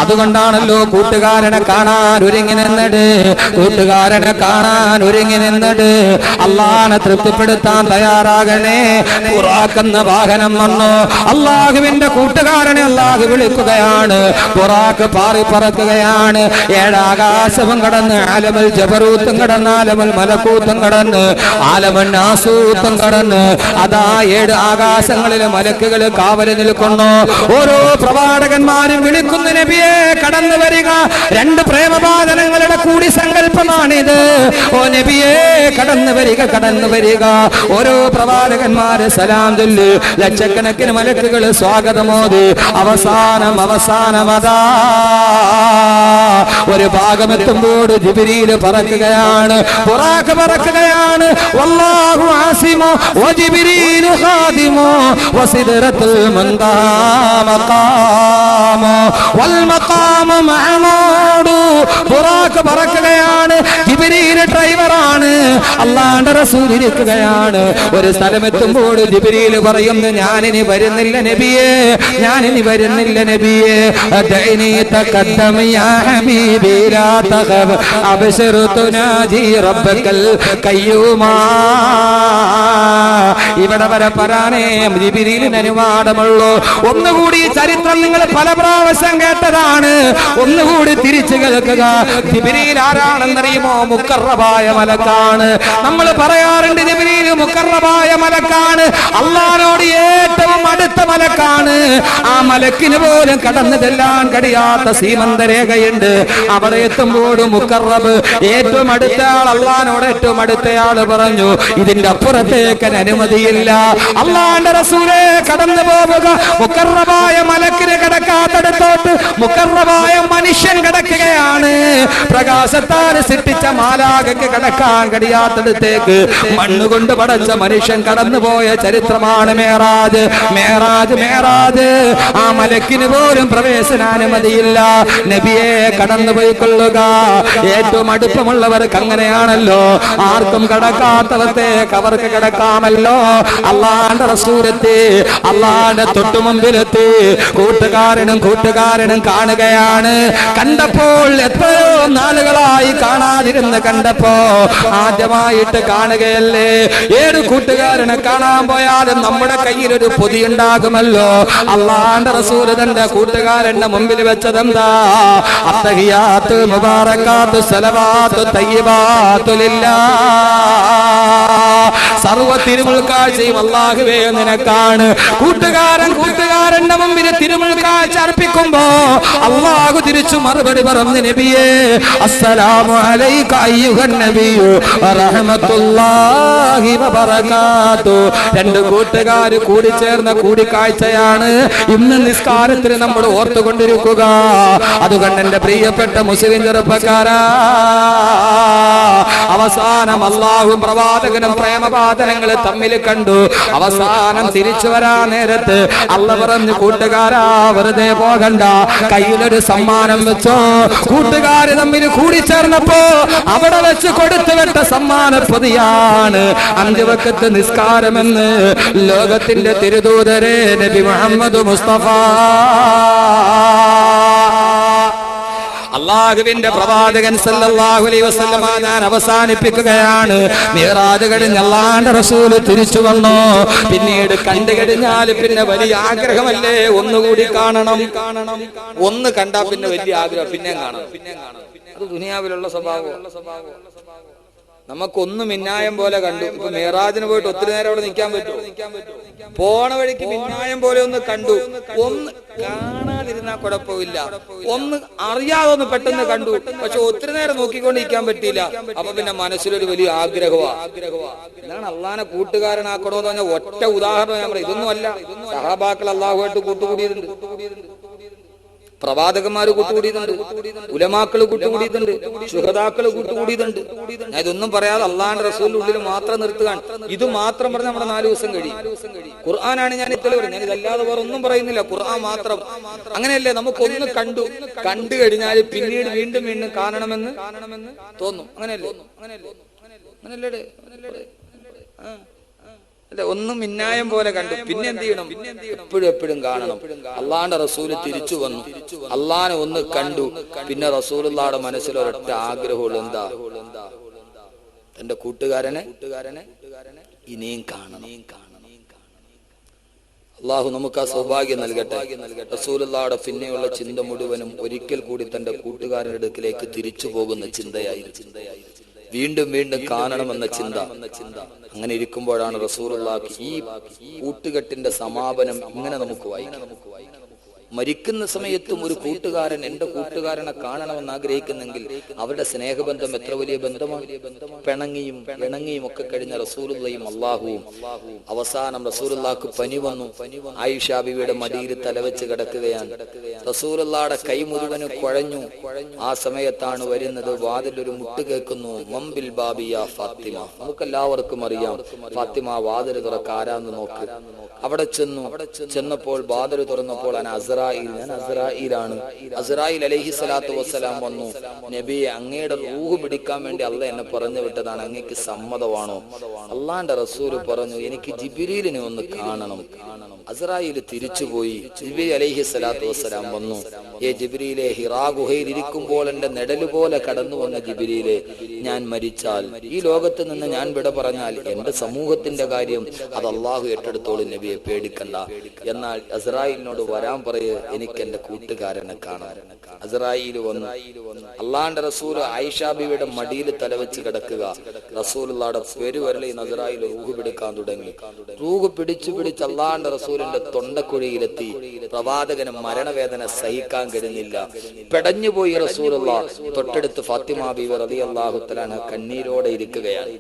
അതുകൊണ്ടാണല്ലോ കൂട്ടുകാരനെ കാണാൻ ഒരുങ്ങി നിന്നത്, കൂട്ടുകാരനെ കാണാൻ ഒരുങ്ങി നിന്നത്. അള്ളാഹനെ തൃപ്തിപ്പെടുത്താൻ തയ്യാറാകണേ. ബുറാഖെന്ന വാഹനം വന്നു. അള്ളാഹുവിന്റെ കൂട്ടുകാരനെ അള്ളാഹു വിളിക്കുകയാണ്. ബുറാഖ് പാറി പറക്കുകയാണ്. ഏഴാകാശവും കടന്ന് ആലമുൽ ജബറൂത്തും കടന്ന് ആലമുൽ മലക്കൂത്തും കടന്ന് ആലമുൽ നാസൂത്തും കടന്ന് അതാ 7 ആകാശങ്ങളിലെ മലക്കുകൾ കാവല് നിൽക്കുന്നു. ഓരോ പ്രവാചകന്മാരും വിളിക്കുന്ന നബിയെ കടന്നു വരിക. 2 പ്രേമവാദനങ്ങളുടെ കൂടി സങ്കല്പമാണിത്. ഓ നബിയെ കടന്നു വരിക, കടന്നു വരിക. ഓരോ പ്രവാചകന്മാര് സലാം ചൊല്ലി ലക്ഷക്കണക്കിന് മലക്കുകൾ സ്വാഗതമോദി അവസാനമതാ ഒരു ഭാഗമെത്തുമ്പോൾ ജിബ്രീൽ പറക്കുകയാണ്, ബുറാഖ് പറക്കുകയാണ്. വല്ലാഹു ആസിമു വജിബ്രീലു ഖാദിമു വസിദ്റത്തുൽ മുൻതഹാ മഖാമു വൽ മഖാമു മഅമൂദു. ബുറാഖ് പറക്കുകയാണ്. ജിബ്രീൽ ഡ്രൈവറാണ്, അല്ലാഹുവിന്റെ റസൂൽ ഇരിക്കുകയാണ്. ഒരു സ്ഥലമെത്തുമ്പോൾ ജിബ്രീൽ പറയുന്നു, ഞാനിനി വരുന്നില്ല നബിയേ, ഞാനിനി വരുന്നില്ല നബിയേ. ദഅനി തഖദ്ദം യാ ഹബീബി ലാ തഖബ് അബ്ശിർ തുനാജി റബ്ബകൽ ഖയ്യൂമാ. ഇവിടെ വരെ പറയാനേ ജിബ്രീലിന് അനുവാദമുള്ളൂ. ഒന്നുകൂടി ചരിത്രം നിങ്ങൾ പല പ്രാവശ്യം കേട്ടതാണ്, ഒന്നുകൂടി തിരിച്ചു കേൾക്കുക. ജിബ്രീൽ ആരാണെന്നറിയുമോ? മുഖറബായ മലക്കാണ്. നമ്മൾ പറയാറുണ്ട് ജിബ്രീൽ മുഖറബായ മലക്കാണ്, അല്ലാഹുവോട് ഏറ്റവും അടുത്ത മലക്കാണ്. ആ മലക്കിന് പോലും കടന്നു ചെല്ലാൻ കഴിയാത്ത സീമന്തരേഖയുണ്ട്. അവിടെ എത്തുമ്പോൾ മുഖറബ് ഏറ്റവും അടുത്ത ആൾ, അല്ലാഹുവോട് ഏറ്റവും അടുത്തയാള് പറഞ്ഞു, ഇതിന്റെ അപ്പുറത്തേക്ക് അനുമതിയില്ല. അല്ലാഹുവിന്റെ റസൂലേ കടന്നു പോവുക. മുഖറബായ മലക്കിന് കിടക്കാത്തടത്തോട്ട് മുഖറബായ മനുഷ്യൻ കിടക്കുകയാണ്. പ്രകാശത്താൽ സൃഷ്ടിച്ച മാലാഖയ്ക്ക് കടക്കാൻ കഴിയാത്തടത്തേക്ക് മണ്ണുകൊണ്ട് പടച്ച മനുഷ്യൻ കടന്നുപോയ ചരിത്രമാണ് മേറാജ്. മേറാജ് മേറാജ് ആ മലക്കിന് പോലും പ്രവേശനാനുമതിയില്ല. നബിയെ കടന്നുപോയിക്കൊള്ളുക. ഏറ്റവും അടുപ്പമുള്ളവർക്ക് അങ്ങനെയാണല്ലോ, ആർക്കും കടക്കാത്തവർക്ക് അവർക്ക് കിടക്കാമല്ലോ. അള്ളാന്റെ റസൂലെത്തി, അള്ളാന്റെ തൊട്ടുമുമ്പിലെത്തി. കൂട്ടുകാരനും കാണുകയാണ്. കണ്ടപ്പോൾ എത്രയോ നാളുകളായി കാണാതിരുന്ന് കണ്ടപ്പോ ആദ്യമായിട്ട് കാണുകയല്ലേ. ഏത് കൂട്ടുകാരനെ കാണാൻ പോയാലും നമ്മുടെ കയ്യിലൊരു പൊതിയുണ്ടാകുമല്ലോ. അള്ളാന്റെ റസൂല് തന്റെ കൂട്ടുകാരന്റെ മുമ്പിൽ വെച്ചതെന്താ? അത്തഹിയാത്ത് മുബാറകാത്ത് സലവാത്ത് തയ്യിബാത്തു ലില്ലാഹ്. സർവ തിരുമുൽക്കാഴ്ചയും അല്ലാഹുവേ നിനക്കാണ്. കൂട്ടുകാരന്റെ മുമ്പിൽ തിരുമുൽക്കാഴ്ച അർപ്പിക്കുമ്പോ അല്ലാഹു തിരിച്ചു മറുപടി പറഞ്ഞു, നബിയേ അസ്സലാമു അലൈക അയ്യുഹൻ നബിയു വറഹ്മത്തുള്ളാഹി വബറകാതു. 2 കൂട്ടുകാർ കൂടി ചേർന്ന കൂടിക്കാഴ്ചയാണ് ഇന്ന് നിസ്കാരത്തിൽ നമ്മൾ ഓർത്തുകൊണ്ടിരിക്കുക. അതുകൊണ്ട് എന്റെ പ്രിയപ്പെട്ട മുസ്ലിം ചെറുപ്പക്കാരാ, അവസാനം അല്ലാഹുവും പ്രവാചകനും പ്രേമവാദനങ്ങൾ തമ്മിൽ കണ്ടു. അവസാനം തിരിച്ചു വരാൻ നേരത്ത് അല്ലാഹു പറഞ്ഞു, കൂട്ടുകാരാ വെറുതെ പോകണ്ട, കയ്യിലൊരു സമ്മാനം വെച്ചോ. കൂട്ടുകാര് തമ്മിൽ കൂടി ചേർന്നപ്പോ അവിടെ വെച്ച് കൊടുത്തു വിട്ട സമ്മാന പൊതിയാണ് 5 വഖത്ത് നിസ്കാരമെന്ന് ലോകത്തിന്റെ തിരുദൂതരെ നബി മുഹമ്മദ് മുസ്തഫ. അല്ലാഹുവിന്റെ പ്രവാചകൻ സല്ലല്ലാഹു അലൈഹി വസല്ലമ ഞാൻ അവസാനിപ്പിക്കുകയാണ്. മിഅ്റാജ് കഴിഞ്ഞ് അല്ലാഹുവിന്റെ റസൂൽ തിരിച്ചു വന്നു. പിന്നീട് കണ്ടു കഴിഞ്ഞാൽ പിന്നെ വലിയ ആഗ്രഹമല്ലേ ഒന്നുകൂടി കാണണം. ഒന്ന് കണ്ടാ പിന്നെ വലിയ ആഗ്രഹം, പിന്നെ കാണാം. അത് ദുനിയാവിലുള്ള സ്വഭാവം. നമുക്കൊന്ന് മിന്നായം പോലെ കണ്ടു. ഇപ്പൊ മിഅ്റാജിന് പോയിട്ട് ഒത്തിരി നേരം അവിടെ നിൽക്കാൻ പറ്റുമോ? പോണ വഴിക്ക് മിന്നായം പോലെ ഒന്ന് കണ്ടു. ഒന്ന് കാണാതിരുന്നാ കുഴപ്പമില്ല, ഒന്ന് അറിയാതെ ഒന്ന് പെട്ടെന്ന് കണ്ടു. പക്ഷെ ഒത്തിരി നേരം നോക്കിക്കൊണ്ടിരിക്കാൻ പറ്റിയില്ല. അപ്പൊ പിന്നെ മനസ്സിലൊരു വലിയ ആഗ്രഹമാണ്. ഇതാണ് അള്ളാഹനെ കൂട്ടുകാരനാക്കണോന്ന് പറഞ്ഞ ഒറ്റ ഉദാഹരണം ഞാൻ പറയാം. ഇതൊന്നും അല്ല. സഹാബാക്കൾ അള്ളാഹുവായിട്ട് കൂട്ടുകൂടിയിട്ടുണ്ട്, പ്രവാചകന്മാര് കൂട്ടുകൂടിയതുണ്ട്, ഉലമാക്കള് കൂട്ടുകൂടിയതുണ്ട്, ശുഹദാക്കള് കൂട്ടുകൂടിയതുണ്ട്. ഞാൻ ഇതൊന്നും പറയാതെ അള്ളാഹുവിന്റെ റസൂലിന്റെ ഉള്ളിൽ മാത്രം നിർത്തുകയാണ്. ഇത് മാത്രം പറഞ്ഞ് നമ്മുടെ 4 ദിവസം കഴിയും. ഖുർആനാണ് ഞാൻ ഇത്തരം പറയുന്നത്. ഞാൻ ഇതല്ലാതെ വേറെ ഒന്നും പറയുന്നില്ല, ഖുർആൻ മാത്രം. അങ്ങനെയല്ലേ, നമുക്കൊന്ന് കണ്ടു കഴിഞ്ഞാൽ പിന്നീട് വീണ്ടും വീണ്ടും കാണണമെന്ന് തോന്നും. അങ്ങനെയല്ലേ? അല്ലെ, ഒന്നും മിന്നായം പോലെ കണ്ടു. പിന്നെ എന്ത് ചെയ്യണം? എപ്പോഴും എപ്പോഴും കാണണം. അള്ളാന്റെ റസൂല് തിരിച്ചു വന്നു, അള്ളാനെ ഒന്ന് കണ്ടു. പിന്നെ റസൂലുള്ളാഹിയുടെ മനസ്സിൽ ഒരൊറ്റ ആഗ്രഹമുള്ളൂ, എന്താ? തന്റെ കൂട്ടുകാരനെ ഇനിയും കാണണം. അള്ളാഹു നമുക്ക് ആ സൗഭാഗ്യം നൽകട്ടെ. റസൂലുള്ളാഹിയുടെ പിന്നെയുള്ള ചിന്ത മുഴുവനും ഒരിക്കൽ കൂടി തന്റെ കൂട്ടുകാരന്റെ അടുക്കിലേക്ക് തിരിച്ചു പോകുന്ന ചിന്തയായിരുന്നു. വീണ്ടും വീണ്ടും കാണണമെന്ന ചിന്ത. അങ്ങനെ ഇരിക്കുമ്പോഴാണ് റസൂലുള്ളാഹി ഈ കൂട്ടുകെട്ടിന്റെ സമാപനം ഇങ്ങനെ നമുക്ക് വായിക്കാം. മരിക്കുന്ന സമയത്തും ഒരു കൂട്ടുകാരൻ എന്റെ കൂട്ടുകാരനെ കാണണമെന്ന് ആഗ്രഹിക്കുന്നെങ്കിൽ അവരുടെ സ്നേഹബന്ധം എത്ര വലിയ ബന്ധമാണ്. പിണങ്ങിയും ഇണങ്ങിയും ഒക്കെ കഴിഞ്ഞ റസൂലുള്ളാഹിയും അള്ളാഹുവും. അവസാനം റസൂലുള്ളാഹിക്ക് പനി വന്നു. ആയിഷ ബീവിയുടെ മടിയിൽ തലവെച്ച് കിടക്കുകയാണ്. റസൂലുള്ളാഹിയുടെ കൈ മുഴുവനും കുഴഞ്ഞു. ആ സമയത്താണ് വരുന്നത്, വാതിലൊരു മുട്ട് കേൾക്കുന്നു. മംബിൽ ബാബിയ ഫാത്തിമ. നമുക്കെല്ലാവർക്കും അറിയാം, ഫാത്തിമ വാതിൽ തുറക്കാരാന്ന് നോക്ക്. അവിടെ ചെന്നപ്പോൾ വാതിൽ തുറന്നപ്പോൾ ഞാൻ അസ്രായിലാണ്. അസ്രായിൽ അലൈഹിസ്സലാത്തു വസ്സലാം വന്നു. നബിയെ, അങ്ങയുടെ റൂഹ് പിടിക്കാൻ വേണ്ടി അള്ളാഹ് എന്നെ പറഞ്ഞു വിട്ടതാണ്, അങ്ങക്ക് സമ്മതമാണോ? അള്ളാന്റെ റസൂല് പറഞ്ഞു, എനിക്ക് ജിബ്രീലിനെ ഒന്ന് കാണണം. അസ്രായിൽ തിരിച്ചുപോയി. ജിബ്രീൽ അലൈഹിസ്സലാത്തു വസ്സലാം വന്നു. ജിബ്രീലെ, ഹിറാ ഗുഹയിൽ ഇരിക്കുമ്പോൾ എന്റെ നെടല് പോലെ കടന്നു വന്ന ജിബ്രീലെ, ഞാൻ മരിച്ചാൽ, ഈ ലോകത്ത് നിന്ന് ഞാൻ വിട പറഞ്ഞാൽ എന്റെ സമൂഹത്തിന്റെ കാര്യം അത് അള്ളാഹു ഏറ്റെടുത്തോളും, നബിയെ പേടിക്കണ്ട. എന്നാൽ അസ്രായിലിനോട് വരാൻ പറയ്, എനിക്ക് എന്റെ കൂട്ടുകാരനെ കാണാൻ. അസ്രായിൽ വന്നു. അള്ളാന്റെ റസൂല് ആയിഷ ബീവിയുടെ മടിയിൽ തലവെച്ച് കിടക്കുക. റസൂലുള്ളാഹിയുടെ പെരുവിരലിൽ അസ്രായിൽ റൂഹ് പിടിക്കാൻ തുടങ്ങി. റൂഹ് പിടിച്ച് അള്ളാന്റെ റസൂലിന്റെ തൊണ്ടക്കുഴിയിലെത്തി. പ്രവാചകന് മരണവേദന സഹിക്കാൻ കഴിഞ്ഞില്ല. പെടഞ്ഞുപോയി റസൂലുള്ളാഹ്. തൊട്ടടുത്ത് ഫാത്തിമ ബീവി റളിയല്ലാഹു തആല കണ്ണീരോടെ ഇരിക്കുകയാണ്.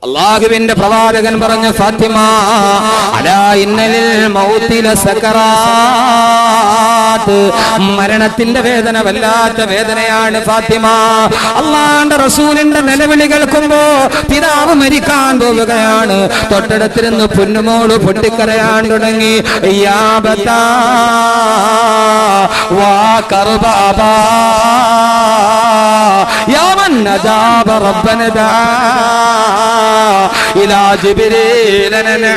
അല്ലാഹുവിന്റെ പ്രവാചകൻ പറഞ്ഞു, ഫാത്തിമ, അലാ ഇന്നലിൽ മൗതി ലസകറാത്ത്. മരണത്തിന്റെ വേദന വല്ലാത്ത വേദനയാണ് ഫാത്തിമ. അല്ലാഹുവിന്റെ റസൂലിന്റെ നിലവിളി കേൾക്കുമ്പോ പിതാവ് മരിക്കാൻ പോവുകയാണ്. തൊട്ടടുത്തിരുന്ന് പൊന്നുമോള് പൊട്ടിക്കരയാൻ തുടങ്ങി. യാ ബതാ വാ കർബാബാ യാ മൻ നജാബ റബ്ബന ദാ ഇലാ ജിബ്രീൽ നനാ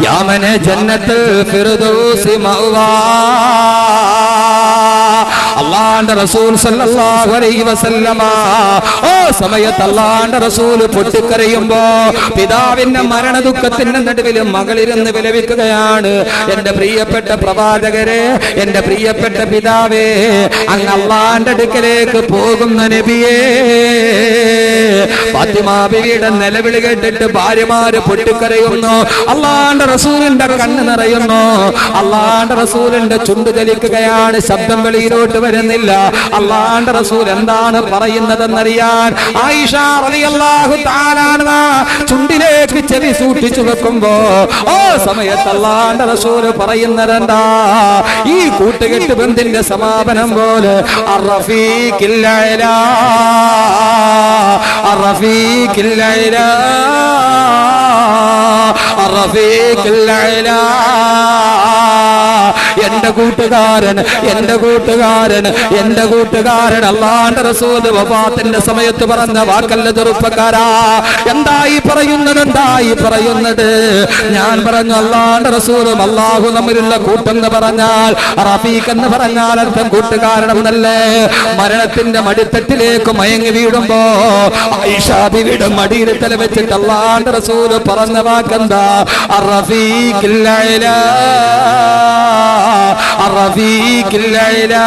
യാ മൻ ജന്നത്തുൽ ഫിർദൗസ് മഅവാ. അല്ലാഹുവിന്റെ റസൂൽ സല്ലല്ലാഹു അലൈഹി വസല്ലമ ഓ സമയത്ത് അല്ലാഹുവിന്റെ റസൂൽ പൊട്ടിക്കരയുമ്പോ പിതാവിന്റെ മരണ ദുഃഖത്തിന്റെ നടുവിൽ മകളിരുന്ന് വിലപിക്കുകയാണ്. എന്റെ പ്രിയപ്പെട്ട പ്രവാചകരെ, എന്റെ പ്രിയപ്പെട്ട പിതാവേ, അങ്ങ് അല്ലാഹുവിന്റെ അടുക്കലേക്ക് പോകുന്ന നബിയേ. ഫാത്തിമ ബീവിയുടെ നിലവിളി കേട്ടിട്ട് ഭാര്യമാര് പൊട്ടിക്കരയുന്നു. അല്ലാഹുവിന്റെ റസൂലിന്റെ കണ്ണ് നിറയുന്നു. അല്ലാഹുവിന്റെ റസൂലിന്റെ ചുണ്ട് ചലിക്കുകയാണ്. ശബ്ദം വെളിയിലോട്ട് വരുന്നില്ല. അല്ലാഹുവിന്റെ റസൂൽ എന്താണ് പറയുന്നതെന്നറിയാൻ ആയിഷ റളിയല്ലാഹു തആല അൻഹ ചുണ്ടിലേക്ക് ചെവി സൂക്ഷിച്ചു വെക്കുമ്പോ ഓ സമയത്ത് അല്ലാഹുവിന്റെ റസൂൽ പറയുന്നതെന്താ? ഈ കൂട്ടുകെട്ട് ബന്ധിന്റെ സമാപനം പോലെ അർറഫീഖിൽ അലാ അർറഫീഖിൽ അലാ അർറഫീഖിൽ അലാ. എന്റെ കൂട്ടുകാരൻ, എന്റെ കൂട്ടുകാരൻ, എന്റെ കൂട്ടുകാരൻ. അല്ലാഹുവിന്റെ റസൂൽ വഫാത്തിന്റെ സമയത്ത് പറഞ്ഞ വാക്കല്ല ചെറുപ്പക്കാരാ. എന്തായി പറയുന്നത്, എന്തായി പറയുന്നത്? ഞാൻ പറഞ്ഞു, അല്ലാഹുവിന്റെ റസൂലും അല്ലാഹു തമ്മിലുള്ള കൂട്ടെന്ന് പറഞ്ഞാൽ, റഫീഖ് എന്ന് പറഞ്ഞാൽ അർത്ഥം കൂട്ടുകാരനെന്നല്ലേ. മരണത്തിന്റെ മടിത്തട്ടിലേക്ക് മയങ്ങി വീടുമ്പോ ആയിഷ ബീവിയുടെ മടിയിൽ തല വെച്ചിട്ട് അല്ലാഹുവിന്റെ റസൂൽ പറഞ്ഞ വാക്കെന്താ? അർറഫീഖിൽ അലാ അർറഫീഖിൽ അലാ.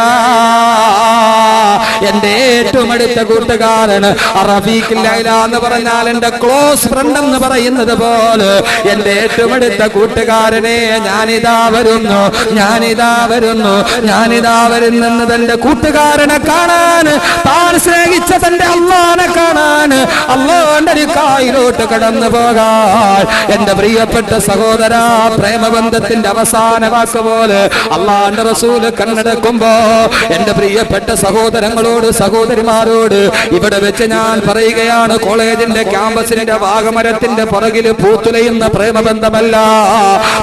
എന്റെ ഏറ്റവും അടുത്ത കൂട്ടുകാരൻ അർറഫീഖിൽ അലാ എന്ന് പറഞ്ഞാൽ എന്റെ ക്ലോസ് ഫ്രണ്ട് എന്ന് പറയുന്നത് പോലെ എന്റെ ഏറ്റവും അടുത്ത കൂട്ടുകാരനെ ഞാനിതാ വരുന്നു, ഞാനിതാ വരുന്നു, ഞാനിതാ വരുന്നെന്ന് തന്റെ കൂട്ടുകാരനെ കാണാൻ, താൻ സ്നേഹിച്ച തന്റെ അല്ലാഹനെ കാണാൻ, അല്ലാഹുവിന്റെ കായിലോട്ട് കടന്നു പോകാൻ. എന്റെ പ്രിയപ്പെട്ട സഹോദര, പ്രേമബന്ധത്തിന്റെ അവസാന വാക്ക് പോലെ അല്ലാഹുവിന്റെ റസൂൽ കണ്ണടക്കുമ്പോ എന്റെ പ്രിയപ്പെട്ട സഹോദര സഹോദരങ്ങളോട് സഹോദരിമാരോട് ഇവിടെ വെച്ച് ഞാൻ പറയുകയാണ്, കോളേജിന്റെ ക്യാമ്പസിന്റെ വാഗമരത്തിന്റെ പുറകില് പൂത്തുലയുന്ന പ്രേമബന്ധമല്ല,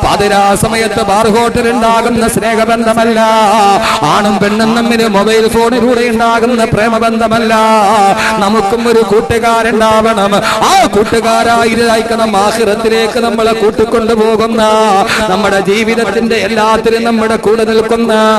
പാതിരാ സമയത്ത് ബാർ ഹോട്ടൽ ഉണ്ടാകുന്ന സ്നേഹബന്ധമല്ല, ആണും പെണ്ണും തമ്മിൽ മൊബൈൽ ഫോണിലൂടെ ഉണ്ടാകുന്ന പ്രേമബന്ധമല്ല. നമുക്കും ഒരു കൂട്ടുകാരുണ്ടാവണം. ആ കൂട്ടുകാരായിരിക്കണം ആഖിറത്തിലേക്ക് നമ്മളെ കൂട്ടിക്കൊണ്ടുപോകുന്ന, നമ്മുടെ ജീവിതത്തിന്റെ എല്ലാത്തിലും നമ്മുടെ കൂടെ നിൽക്കുന്ന